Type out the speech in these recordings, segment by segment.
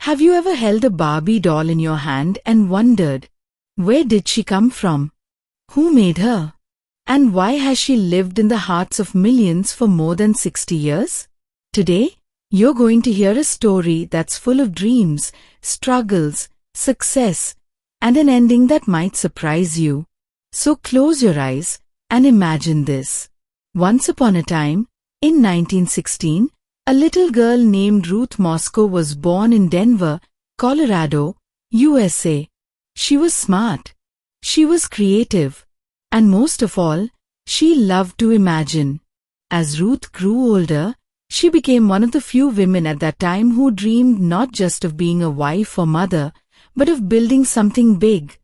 Have you ever held a Barbie doll in your hand and wondered, where did she come from? Who made her? And why has she lived in the hearts of millions for more than 60 years? Today, you're going to hear a story that's full of dreams, struggles, success, and an ending that might surprise you. So close your eyes and imagine this. Once upon a time, in 1916, a little girl named Ruth Moscow was born in Denver, Colorado, USA. She was smart. She was creative. And most of all, she loved to imagine. As Ruth grew older, she became one of the few women at that time who dreamed not just of being a wife or mother, but of building something big.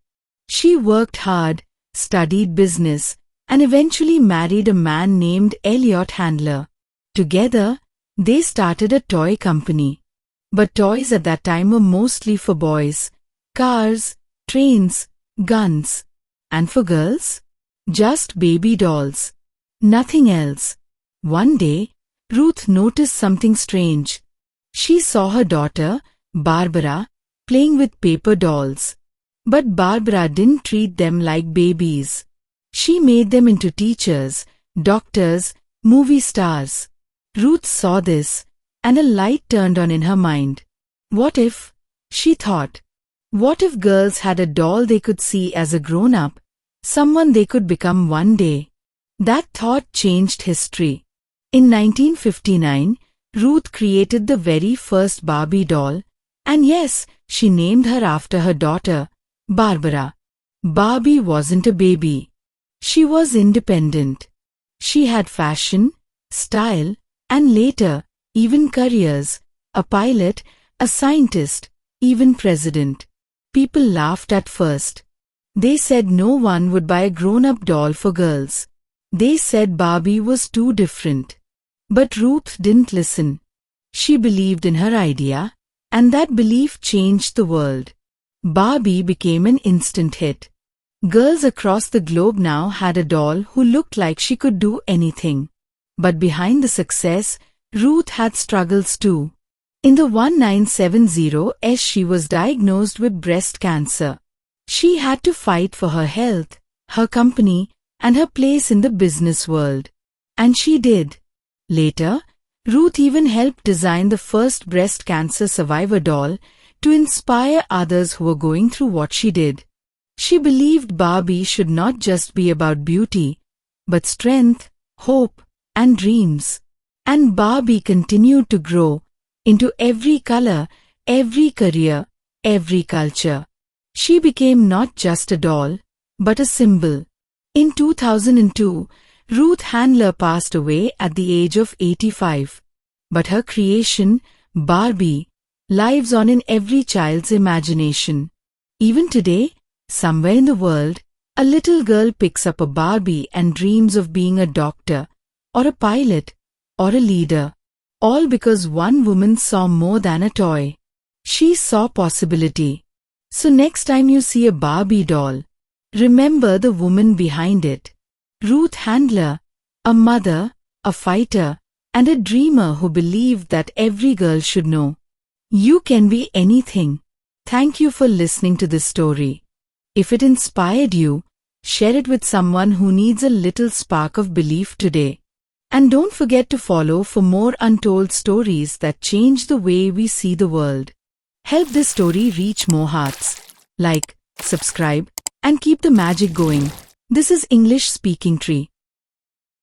She worked hard, studied business, and eventually married a man named Elliot Handler. Together, they started a toy company. But toys at that time were mostly for boys. Cars, trains, guns. And for girls? Just baby dolls. Nothing else. One day, Ruth noticed something strange. She saw her daughter, Barbara, playing with paper dolls. But Barbara didn't treat them like babies. She made them into teachers, doctors, movie stars. Ruth saw this, and a light turned on in her mind. What if, she thought, what if girls had a doll they could see as a grown-up, someone they could become one day? That thought changed history. In 1959, Ruth created the very first Barbie doll, and yes, she named her after her daughter, Barbara. Barbie wasn't a baby. She was independent. She had fashion, style, and later, even careers, a pilot, a scientist, even president. People laughed at first. They said no one would buy a grown-up doll for girls. They said Barbie was too different. But Ruth didn't listen. She believed in her idea, and that belief changed the world. Barbie became an instant hit. Girls across the globe now had a doll who looked like she could do anything. But behind the success, Ruth had struggles too. In the 1970s, she was diagnosed with breast cancer. She had to fight for her health, her company, and her place in the business world. And she did. Later, Ruth even helped design the first breast cancer survivor doll to inspire others who were going through what she did. She believed Barbie should not just be about beauty, but strength, hope, and dreams. And Barbie continued to grow into every color, every career, every culture. She became not just a doll, but a symbol. In 2002, Ruth Handler passed away at the age of 85. But her creation, Barbie, lives on in every child's imagination. Even today, somewhere in the world, a little girl picks up a Barbie and dreams of being a doctor, or a pilot, or a leader, all because one woman saw more than a toy. She saw possibility. So next time you see a Barbie doll, remember the woman behind it. Ruth Handler, a mother, a fighter, and a dreamer who believed that every girl should know. You can be anything. Thank you for listening to this story. If it inspired you, share it with someone who needs a little spark of belief today. And don't forget to follow for more untold stories that change the way we see the world. Help this story reach more hearts. Like, subscribe, and keep the magic going. This is English Speaking Tree.